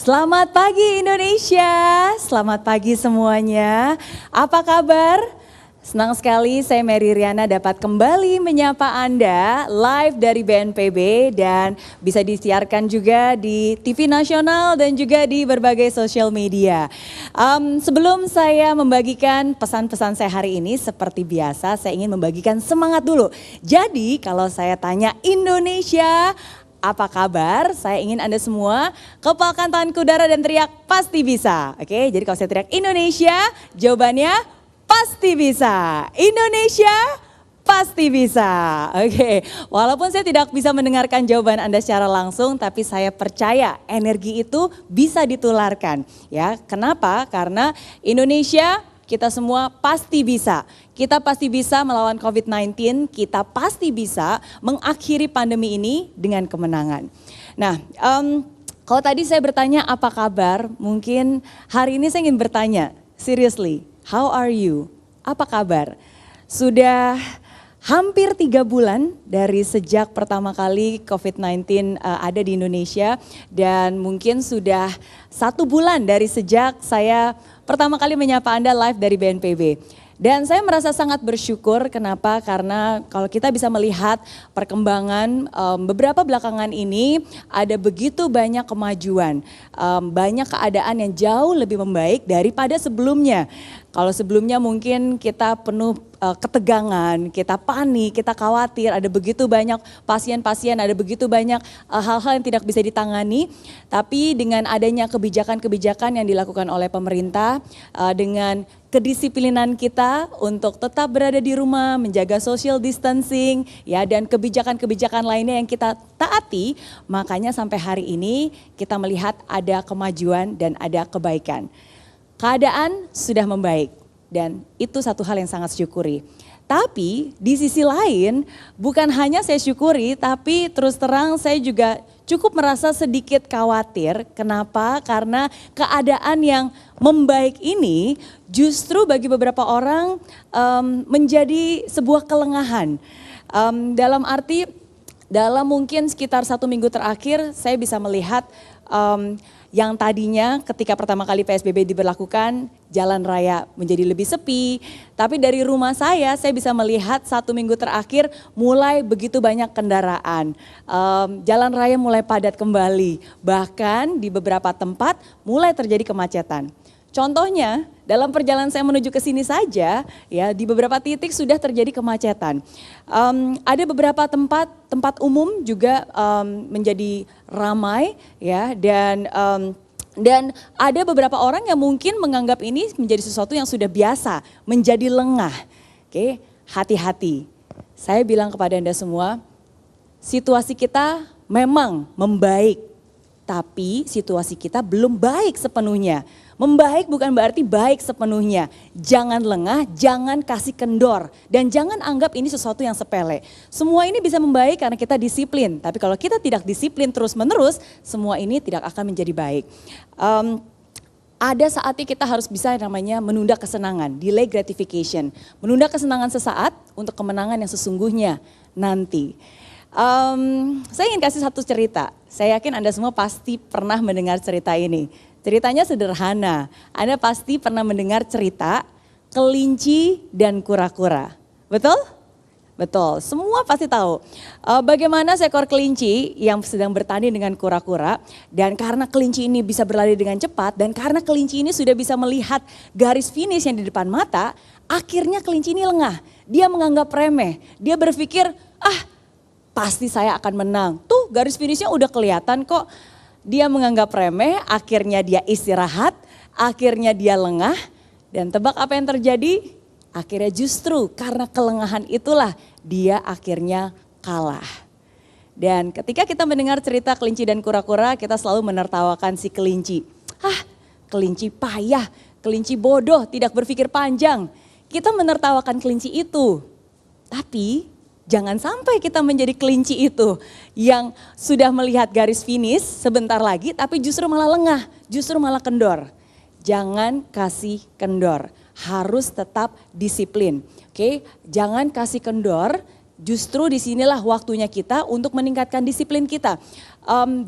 Selamat pagi Indonesia, selamat pagi semuanya. Apa kabar? Senang sekali saya Mary Riana dapat kembali menyapa Anda live dari BNPB dan bisa disiarkan juga di TV nasional dan juga di berbagai sosial media. Sebelum saya membagikan pesan-pesan saya hari ini seperti biasa saya ingin membagikan semangat dulu. Jadi kalau saya tanya Indonesia, apa kabar? Saya ingin Anda semua kepalkan tangan ke udara dan teriak pasti bisa. Oke, jadi kalau saya teriak Indonesia, jawabannya pasti bisa. Indonesia pasti bisa. Oke, walaupun saya tidak bisa mendengarkan jawaban Anda secara langsung, tapi saya percaya energi itu bisa ditularkan. Ya, kenapa? Karena Indonesia kita semua pasti bisa. Kita pasti bisa melawan COVID-19, kita pasti bisa mengakhiri pandemi ini dengan kemenangan. Nah, kalau tadi saya bertanya apa kabar, mungkin hari ini saya ingin bertanya, seriously, how are you? Apa kabar? Sudah hampir 3 bulan dari sejak pertama kali COVID-19 ada di Indonesia dan mungkin sudah 1 bulan dari sejak saya pertama kali menyapa Anda live dari BNPB. Dan saya merasa sangat bersyukur, kenapa? Karena kalau kita bisa melihat perkembangan beberapa belakangan ini ada begitu banyak kemajuan, banyak keadaan yang jauh lebih membaik daripada sebelumnya. Kalau sebelumnya mungkin kita penuh ketegangan, kita panik, kita khawatir, ada begitu banyak pasien-pasien, ada begitu banyak hal-hal yang tidak bisa ditangani. Tapi dengan adanya kebijakan-kebijakan yang dilakukan oleh pemerintah, dengan kedisiplinan kita untuk tetap berada di rumah, menjaga social distancing, ya, dan kebijakan-kebijakan lainnya yang kita taati, makanya sampai hari ini kita melihat ada kemajuan dan ada kebaikan. Keadaan sudah membaik dan itu satu hal yang sangat syukuri. Tapi di sisi lain bukan hanya saya syukuri, tapi terus terang saya juga cukup merasa sedikit khawatir. Kenapa? Karena keadaan yang membaik ini justru bagi beberapa orang menjadi sebuah kelengahan. Dalam arti dalam mungkin sekitar 1 minggu terakhir saya bisa melihat yang tadinya ketika pertama kali PSBB diberlakukan, jalan raya menjadi lebih sepi. Tapi dari rumah saya bisa melihat 1 minggu terakhir mulai begitu banyak kendaraan. Jalan raya mulai padat kembali. Bahkan di beberapa tempat mulai terjadi kemacetan. Contohnya dalam perjalanan saya menuju ke sini saja, ya di beberapa titik sudah terjadi kemacetan. Ada beberapa tempat umum juga menjadi ramai, ya, dan ada beberapa orang yang mungkin menganggap ini menjadi sesuatu yang sudah biasa, menjadi lengah. Oke, hati-hati. Saya bilang kepada Anda semua, situasi kita memang membaik, tapi situasi kita belum baik sepenuhnya. Membaik bukan berarti baik sepenuhnya. Jangan lengah, jangan kasih kendor. Dan jangan anggap ini sesuatu yang sepele. Semua ini bisa membaik karena kita disiplin. Tapi kalau kita tidak disiplin terus menerus, semua ini tidak akan menjadi baik. Ada saatnya kita harus bisa namanya menunda kesenangan, delay gratification. Menunda kesenangan sesaat untuk kemenangan yang sesungguhnya nanti. Saya ingin kasih satu cerita. Saya yakin Anda semua pasti pernah mendengar cerita ini. Ceritanya sederhana. Anda pasti pernah mendengar cerita kelinci dan kura-kura. Betul? Betul, semua pasti tahu. Bagaimana seekor kelinci yang sedang bertanding dengan kura-kura. Dan karena kelinci ini bisa berlari dengan cepat. Dan karena kelinci ini sudah bisa melihat garis finish yang di depan mata. Akhirnya kelinci ini lengah. Dia menganggap remeh. Dia berpikir, pasti saya akan menang. Tuh garis finishnya udah kelihatan kok. Dia menganggap remeh, akhirnya dia istirahat, akhirnya dia lengah. Dan tebak apa yang terjadi? Akhirnya justru karena kelengahan itulah dia akhirnya kalah. Dan ketika kita mendengar cerita kelinci dan kura-kura, kita selalu menertawakan si kelinci. Kelinci payah, kelinci bodoh, tidak berpikir panjang. Kita menertawakan kelinci itu. Tapi jangan sampai kita menjadi kelinci itu yang sudah melihat garis finish sebentar lagi tapi justru malah lengah, justru malah kendor. Jangan kasih kendor, harus tetap disiplin. Oke, jangan kasih kendor, justru disinilah waktunya kita untuk meningkatkan disiplin kita.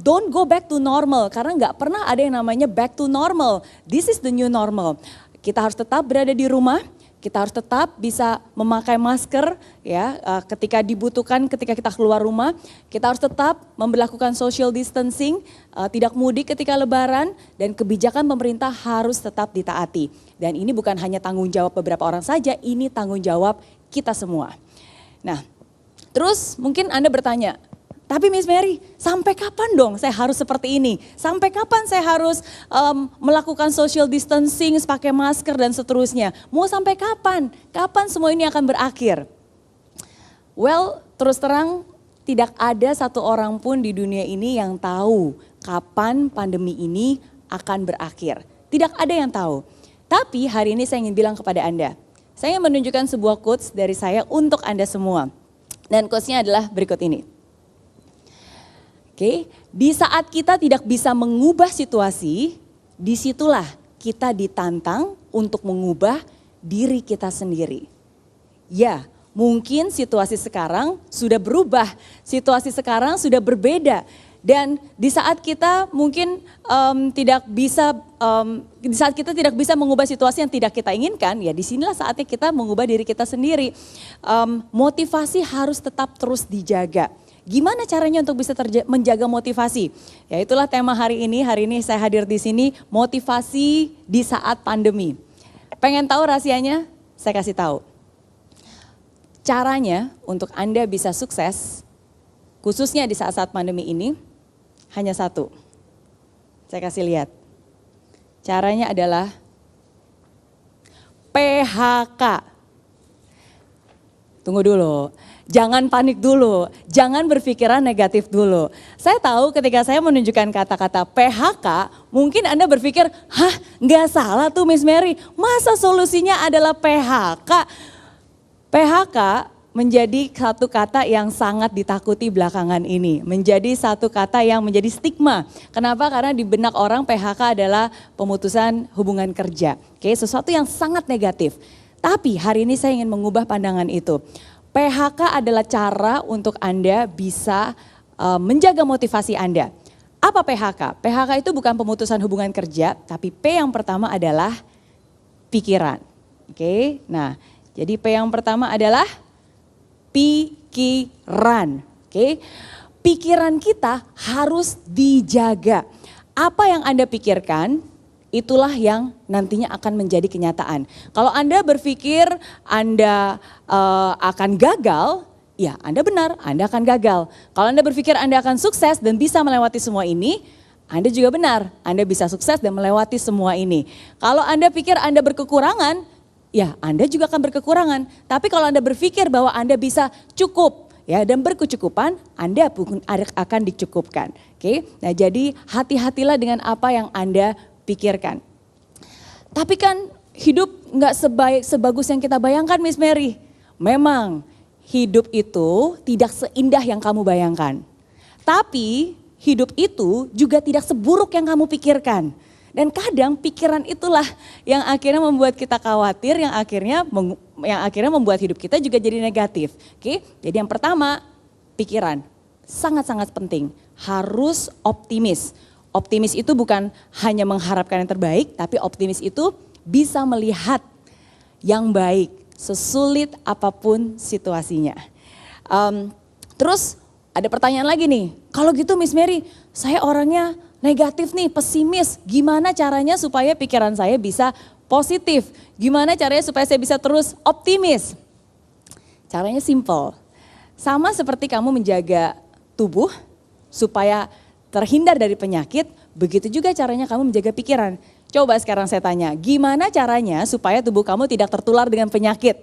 Don't go back to normal, karena nggak pernah ada yang namanya back to normal. This is the new normal. Kita harus tetap berada di rumah, kita harus tetap bisa memakai masker ya ketika dibutuhkan, ketika kita keluar rumah. Kita harus tetap memberlakukan social distancing, tidak mudik ketika lebaran, dan kebijakan pemerintah harus tetap ditaati. Dan ini bukan hanya tanggung jawab beberapa orang saja, ini tanggung jawab kita semua. Nah, terus mungkin Anda bertanya, tapi Miss Mary, sampai kapan dong saya harus seperti ini? Sampai kapan saya harus melakukan social distancing, pakai masker dan seterusnya? Mau sampai kapan? Kapan semua ini akan berakhir? Well, terus terang tidak ada satu orang pun di dunia ini yang tahu kapan pandemi ini akan berakhir. Tidak ada yang tahu. Tapi hari ini saya ingin bilang kepada Anda, saya ingin menunjukkan sebuah quotes dari saya untuk Anda semua. Dan quotesnya adalah berikut ini. Oke, di saat kita tidak bisa mengubah situasi, disitulah kita ditantang untuk mengubah diri kita sendiri. Ya, mungkin situasi sekarang sudah berubah, situasi sekarang sudah berbeda. Dan di saat kita mungkin di saat kita tidak bisa mengubah situasi yang tidak kita inginkan, ya disinilah saatnya kita mengubah diri kita sendiri. Motivasi harus tetap terus dijaga. Gimana caranya untuk bisa menjaga motivasi? Ya itulah tema hari ini saya hadir di sini, motivasi di saat pandemi. Pengen tahu rahasianya? Saya kasih tahu. Caranya untuk Anda bisa sukses, khususnya di saat-saat pandemi ini, hanya satu. Saya kasih lihat. Caranya adalah PHK. Tunggu dulu, jangan panik dulu, jangan berpikiran negatif dulu. Saya tahu ketika saya menunjukkan kata-kata PHK, mungkin Anda berpikir, hah nggak salah tuh Miss Mary, masa solusinya adalah PHK? PHK menjadi satu kata yang sangat ditakuti belakangan ini. Menjadi satu kata yang menjadi stigma. Kenapa? Karena di benak orang PHK adalah pemutusan hubungan kerja. Oke, sesuatu yang sangat negatif. Tapi hari ini saya ingin mengubah pandangan itu. PHK adalah cara untuk Anda bisa menjaga motivasi Anda. Apa PHK? PHK itu bukan pemutusan hubungan kerja, tapi P yang pertama adalah pikiran. Oke, nah jadi P yang pertama adalah pikiran. Oke, pikiran kita harus dijaga. Apa yang Anda pikirkan, itulah yang nantinya akan menjadi kenyataan. Kalau Anda berpikir Anda akan gagal, ya Anda benar, Anda akan gagal. Kalau Anda berpikir Anda akan sukses dan bisa melewati semua ini, Anda juga benar, Anda bisa sukses dan melewati semua ini. Kalau Anda pikir Anda berkekurangan, ya Anda juga akan berkekurangan. Tapi kalau Anda berpikir bahwa Anda bisa cukup, ya dan berkecukupan, Anda pun akan dicukupkan. Oke, nah jadi hati-hatilah dengan apa yang Anda pikirkan. Tapi kan hidup nggak sebagus yang kita bayangkan Miss Mary. Memang hidup itu tidak seindah yang kamu bayangkan. Tapi hidup itu juga tidak seburuk yang kamu pikirkan. Dan kadang pikiran itulah yang akhirnya membuat kita khawatir, yang akhirnya membuat hidup kita juga jadi negatif. Oke, jadi yang pertama pikiran sangat-sangat penting, harus optimis. Optimis itu bukan hanya mengharapkan yang terbaik, tapi optimis itu bisa melihat yang baik, sesulit apapun situasinya. Terus ada pertanyaan lagi nih, kalau gitu Miss Mary, saya orangnya negatif nih, pesimis. Gimana caranya supaya pikiran saya bisa positif? Gimana caranya supaya saya bisa terus optimis? Caranya simple, sama seperti kamu menjaga tubuh supaya terhindar dari penyakit, begitu juga caranya kamu menjaga pikiran. Coba sekarang saya tanya, gimana caranya supaya tubuh kamu tidak tertular dengan penyakit?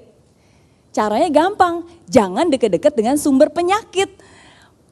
Caranya gampang, jangan deket-deket dengan sumber penyakit.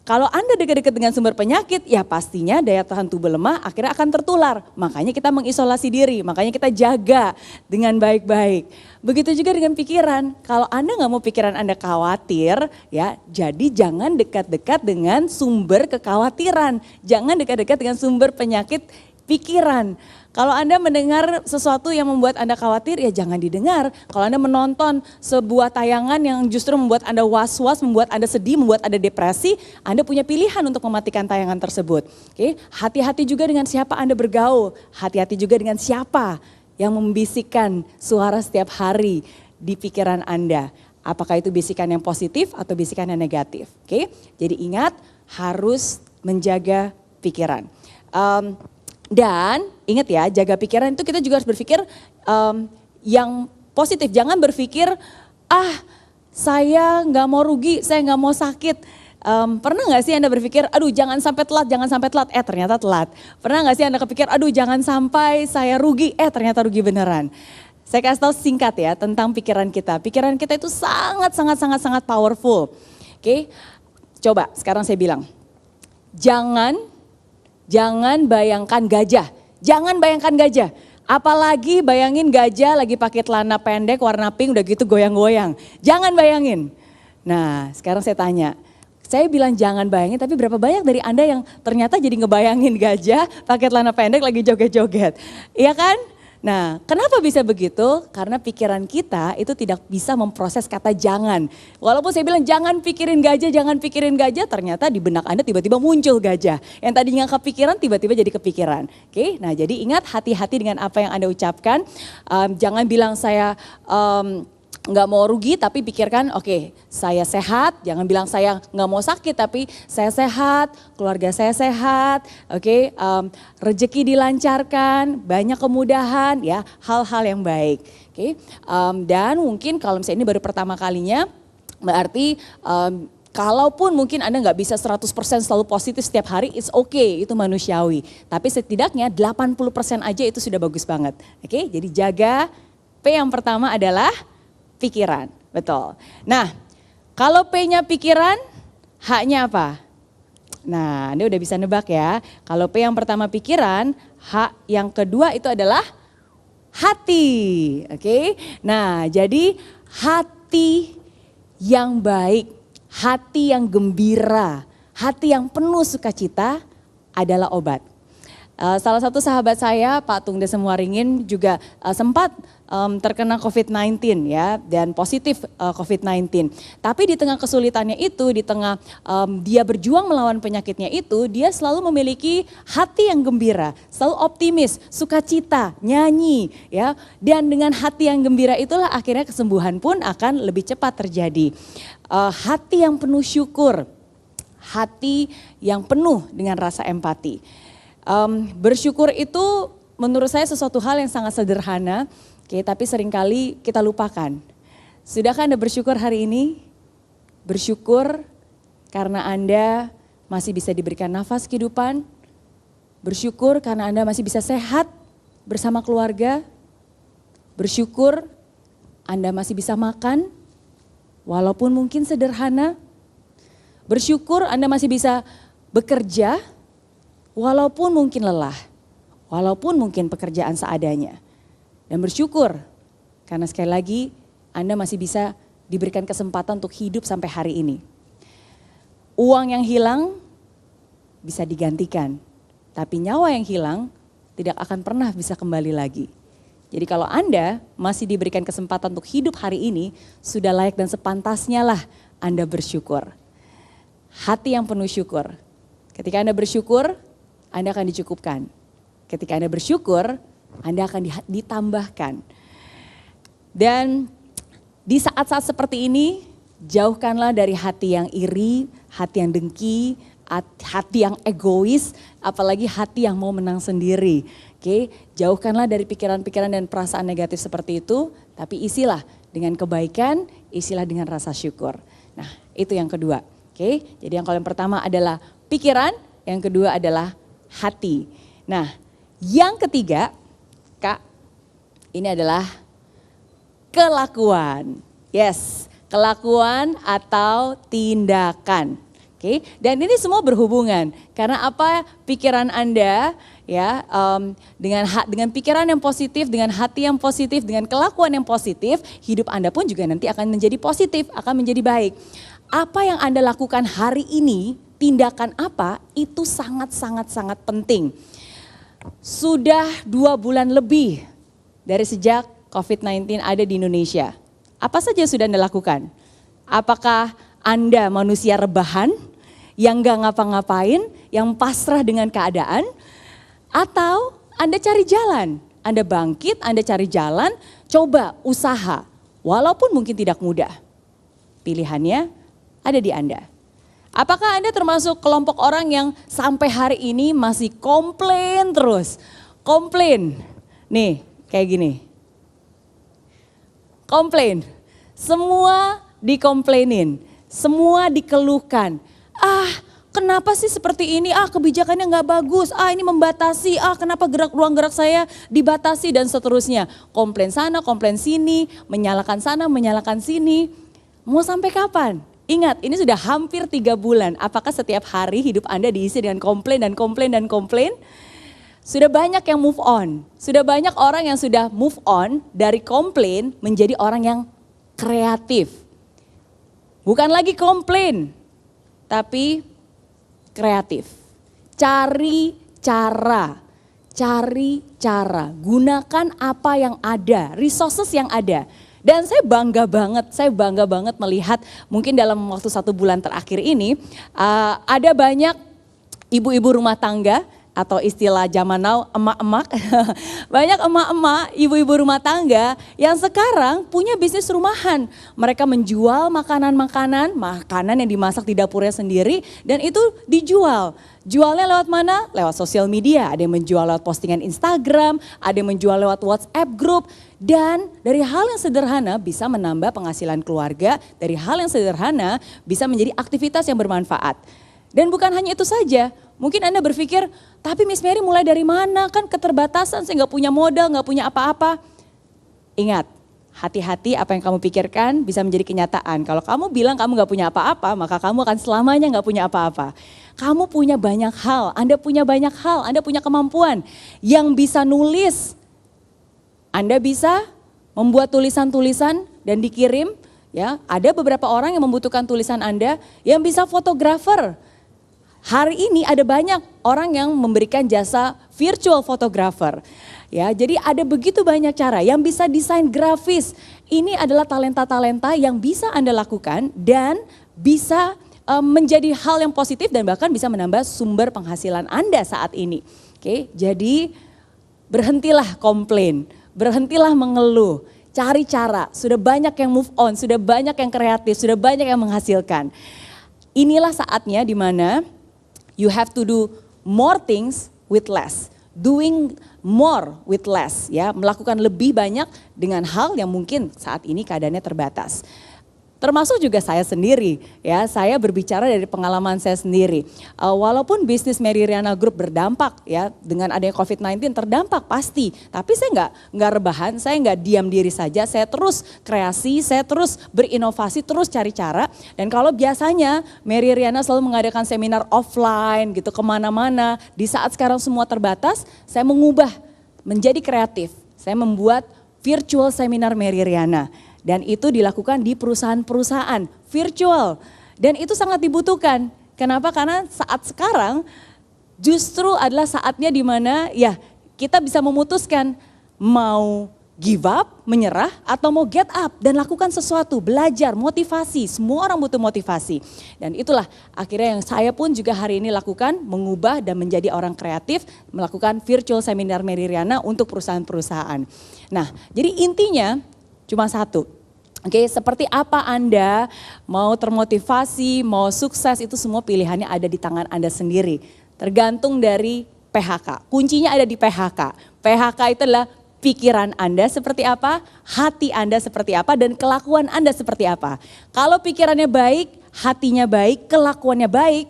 Kalau Anda dekat-dekat dengan sumber penyakit, ya pastinya daya tahan tubuh lemah akhirnya akan tertular. Makanya kita mengisolasi diri, makanya kita jaga dengan baik-baik. Begitu juga dengan pikiran, kalau Anda nggak mau pikiran Anda khawatir, ya jadi jangan dekat-dekat dengan sumber kekhawatiran. Jangan dekat-dekat dengan sumber penyakit pikiran. Kalau Anda mendengar sesuatu yang membuat Anda khawatir, ya jangan didengar. Kalau Anda menonton sebuah tayangan yang justru membuat Anda was-was, membuat Anda sedih, membuat Anda depresi, Anda punya pilihan untuk mematikan tayangan tersebut. Oke, hati-hati juga dengan siapa Anda bergaul, hati-hati juga dengan siapa yang membisikkan suara setiap hari di pikiran Anda. Apakah itu bisikan yang positif atau bisikan yang negatif. Oke, jadi ingat harus menjaga pikiran. Dan ingat ya, jaga pikiran itu kita juga harus berpikir yang positif. Jangan berpikir, saya nggak mau rugi, saya nggak mau sakit. Pernah nggak sih Anda berpikir, aduh jangan sampai telat, ternyata telat. Pernah nggak sih Anda kepikir, aduh jangan sampai saya rugi, ternyata rugi beneran. Saya kasih tahu singkat ya tentang pikiran kita. Pikiran kita itu sangat powerful. Oke, coba sekarang saya bilang, Jangan bayangkan gajah, apalagi bayangin gajah lagi pakai celana pendek warna pink udah gitu goyang-goyang. Jangan bayangin. Nah sekarang saya tanya, saya bilang jangan bayangin tapi berapa banyak dari Anda yang ternyata jadi ngebayangin gajah pakai celana pendek lagi joget-joget. Iya kan? Nah, kenapa bisa begitu? Karena pikiran kita itu tidak bisa memproses kata jangan. Walaupun saya bilang jangan pikirin gajah, ternyata di benak Anda tiba-tiba muncul gajah. Yang tadinya kepikiran tiba-tiba jadi kepikiran. Oke, nah jadi ingat hati-hati dengan apa yang Anda ucapkan. Jangan bilang saya nggak mau rugi tapi pikirkan oke, saya sehat, jangan bilang saya nggak mau sakit tapi saya sehat, keluarga saya sehat, oke, rezeki dilancarkan, banyak kemudahan ya, hal-hal yang baik. Oke, dan mungkin kalau misalnya ini baru pertama kalinya berarti kalaupun mungkin Anda nggak bisa 100% selalu positif setiap hari, it's okay, itu manusiawi. Tapi setidaknya 80% aja itu sudah bagus banget. Oke, jadi jaga. P yang pertama adalah pikiran, betul. Nah, kalau P-nya pikiran, H-nya apa? Nah, Anda udah bisa nebak ya. Kalau P yang pertama pikiran, H yang kedua itu adalah hati. Oke. Nah, jadi hati yang baik, hati yang gembira, hati yang penuh sukacita adalah obat. Salah satu sahabat saya, Pak Tung Desem Waringin juga sempat terkena COVID-19 ya, dan positif COVID-19. Tapi di tengah kesulitannya itu, di tengah dia berjuang melawan penyakitnya itu, dia selalu memiliki hati yang gembira, selalu optimis, sukacita, nyanyi ya. Dan dengan hati yang gembira itulah akhirnya kesembuhan pun akan lebih cepat terjadi. Hati yang penuh syukur, hati yang penuh dengan rasa empati. Bersyukur itu menurut saya sesuatu hal yang sangat sederhana, tapi seringkali kita lupakan. Sudahkah Anda bersyukur hari ini? Bersyukur karena Anda masih bisa diberikan nafas kehidupan. Bersyukur karena Anda masih bisa sehat bersama keluarga. Bersyukur Anda masih bisa makan, walaupun mungkin sederhana. Bersyukur Anda masih bisa bekerja, walaupun mungkin lelah, walaupun mungkin pekerjaan seadanya. Dan bersyukur karena sekali lagi Anda masih bisa diberikan kesempatan untuk hidup sampai hari ini. Uang yang hilang bisa digantikan, tapi nyawa yang hilang tidak akan pernah bisa kembali lagi. Jadi kalau Anda masih diberikan kesempatan untuk hidup hari ini, sudah layak dan sepantasnya lah Anda bersyukur. Hati yang penuh syukur. Ketika Anda bersyukur, Anda akan dicukupkan. Ketika Anda bersyukur, Anda akan ditambahkan. Dan di saat-saat seperti ini, jauhkanlah dari hati yang iri, hati yang dengki, hati yang egois, apalagi hati yang mau menang sendiri. Oke, jauhkanlah dari pikiran-pikiran dan perasaan negatif seperti itu, tapi isilah dengan kebaikan, isilah dengan rasa syukur. Nah, itu yang kedua. Oke, jadi yang pertama adalah pikiran, yang kedua adalah hati. Nah, yang ketiga, Kak, ini adalah kelakuan. Yes, kelakuan atau tindakan. Oke, dan ini semua berhubungan karena apa pikiran Anda ya dengan pikiran yang positif, dengan hati yang positif, dengan kelakuan yang positif, hidup Anda pun juga nanti akan menjadi positif, akan menjadi baik. Apa yang Anda lakukan hari ini, tindakan apa itu sangat penting. Sudah 2 bulan lebih dari sejak COVID-19 ada di Indonesia. Apa saja sudah Anda lakukan? Apakah Anda manusia rebahan yang gak ngapa-ngapain, yang pasrah dengan keadaan? Atau Anda cari jalan? Anda bangkit, Anda cari jalan, coba usaha. Walaupun mungkin tidak mudah. Pilihannya ada di Anda. Apakah Anda termasuk kelompok orang yang sampai hari ini masih komplain terus? Komplain. Nih, kayak gini. Komplain. Semua dikomplainin. Semua dikeluhkan. Kenapa sih seperti ini? Kebijakannya nggak bagus. Ini membatasi. Kenapa ruang gerak saya dibatasi dan seterusnya. Komplain sana, komplain sini. Menyalahkan sana, menyalahkan sini. Mau sampai kapan? Ingat, ini sudah hampir 3 bulan. Apakah setiap hari hidup Anda diisi dengan komplain dan komplain dan komplain? Sudah banyak yang move on. Sudah banyak orang yang sudah move on dari komplain menjadi orang yang kreatif. Bukan lagi komplain, tapi kreatif. Cari cara. Gunakan apa yang ada, resources yang ada. Dan saya bangga banget melihat mungkin dalam waktu 1 bulan terakhir ini ada banyak ibu-ibu rumah tangga atau istilah zaman now emak-emak, banyak emak-emak, ibu-ibu rumah tangga yang sekarang punya bisnis rumahan. Mereka menjual makanan yang dimasak di dapurnya sendiri dan itu dijual. Jualnya lewat mana? Lewat sosial media, ada yang menjual lewat postingan Instagram, ada yang menjual lewat WhatsApp group. Dan dari hal yang sederhana bisa menambah penghasilan keluarga, dari hal yang sederhana bisa menjadi aktivitas yang bermanfaat. Dan bukan hanya itu saja, mungkin Anda berpikir, tapi Miss Mary mulai dari mana? Kan keterbatasan, saya gak punya modal, gak punya apa-apa. Ingat, hati-hati apa yang kamu pikirkan bisa menjadi kenyataan. Kalau kamu bilang kamu gak punya apa-apa, maka kamu akan selamanya gak punya apa-apa. Kamu punya banyak hal, Anda punya banyak hal, Anda punya kemampuan yang bisa nulis. Anda bisa membuat tulisan-tulisan dan dikirim. Ya, ada beberapa orang yang membutuhkan tulisan Anda yang bisa fotografer. Hari ini ada banyak orang yang memberikan jasa virtual photographer. Ya, jadi ada begitu banyak cara yang bisa desain grafis. Ini adalah talenta-talenta yang bisa Anda lakukan dan bisa menjadi hal yang positif dan bahkan bisa menambah sumber penghasilan Anda saat ini. Oke, jadi berhentilah komplain, berhentilah mengeluh, cari cara. Sudah banyak yang move on, sudah banyak yang kreatif, sudah banyak yang menghasilkan. Inilah saatnya di mana you have to do more things with less. Doing more with less, ya, melakukan lebih banyak dengan hal yang mungkin saat ini keadaannya terbatas. Termasuk juga saya sendiri, ya, saya berbicara dari pengalaman saya sendiri. Walaupun bisnis Mary Riana Group berdampak, ya, dengan adanya COVID-19 terdampak pasti. Tapi saya nggak rebahan, saya nggak diam diri saja. Saya terus kreasi, saya terus berinovasi, terus cari cara. Dan kalau biasanya Mary Riana selalu mengadakan seminar offline, gitu, kemana-mana. Di saat sekarang semua terbatas, saya mengubah menjadi kreatif. Saya membuat virtual seminar Mary Riana. Dan itu dilakukan di perusahaan-perusahaan virtual. Dan itu sangat dibutuhkan. Kenapa? Karena saat sekarang justru adalah saatnya di mana ya kita bisa memutuskan mau give up, menyerah, atau mau get up dan lakukan sesuatu, belajar, motivasi. Semua orang butuh motivasi. Dan itulah akhirnya yang saya pun juga hari ini lakukan, mengubah dan menjadi orang kreatif, melakukan virtual seminar Mary Riana untuk perusahaan-perusahaan. Nah, jadi intinya cuma satu, oke, seperti apa Anda mau termotivasi, mau sukses, itu semua pilihannya ada di tangan Anda sendiri. Tergantung dari PHK, kuncinya ada di PHK. PHK itu adalah pikiran Anda seperti apa, hati Anda seperti apa, dan kelakuan Anda seperti apa. Kalau pikirannya baik, hatinya baik, kelakuannya baik,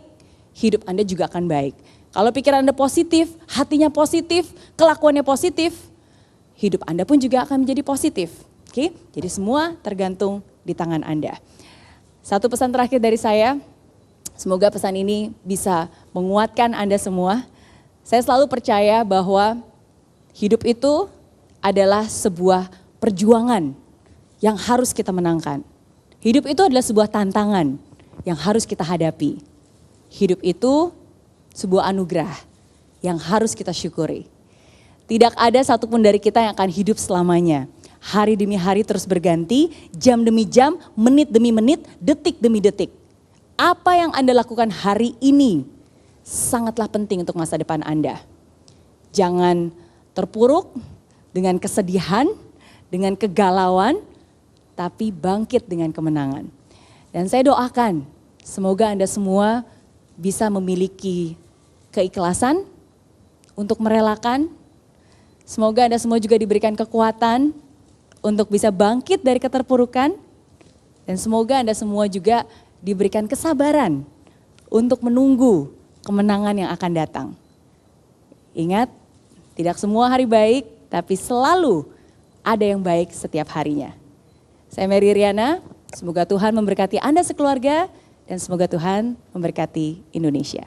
hidup Anda juga akan baik. Kalau pikiran Anda positif, hatinya positif, kelakuannya positif, hidup Anda pun juga akan menjadi positif. Oke, jadi semua tergantung di tangan Anda. Satu pesan terakhir dari saya, semoga pesan ini bisa menguatkan Anda semua. Saya selalu percaya bahwa hidup itu adalah sebuah perjuangan yang harus kita menangkan. Hidup itu adalah sebuah tantangan yang harus kita hadapi. Hidup itu sebuah anugerah yang harus kita syukuri. Tidak ada satupun dari kita yang akan hidup selamanya. Hari demi hari terus berganti, jam demi jam, menit demi menit, detik demi detik. Apa yang Anda lakukan hari ini sangatlah penting untuk masa depan Anda. Jangan terpuruk dengan kesedihan, dengan kegalauan, tapi bangkit dengan kemenangan. Dan saya doakan semoga Anda semua bisa memiliki keikhlasan untuk merelakan. Semoga Anda semua juga diberikan kekuatan untuk bisa bangkit dari keterpurukan. Dan semoga Anda semua juga diberikan kesabaran untuk menunggu kemenangan yang akan datang. Ingat, tidak semua hari baik, tapi selalu ada yang baik setiap harinya. Saya Mary Riana, semoga Tuhan memberkati Anda sekeluarga dan semoga Tuhan memberkati Indonesia.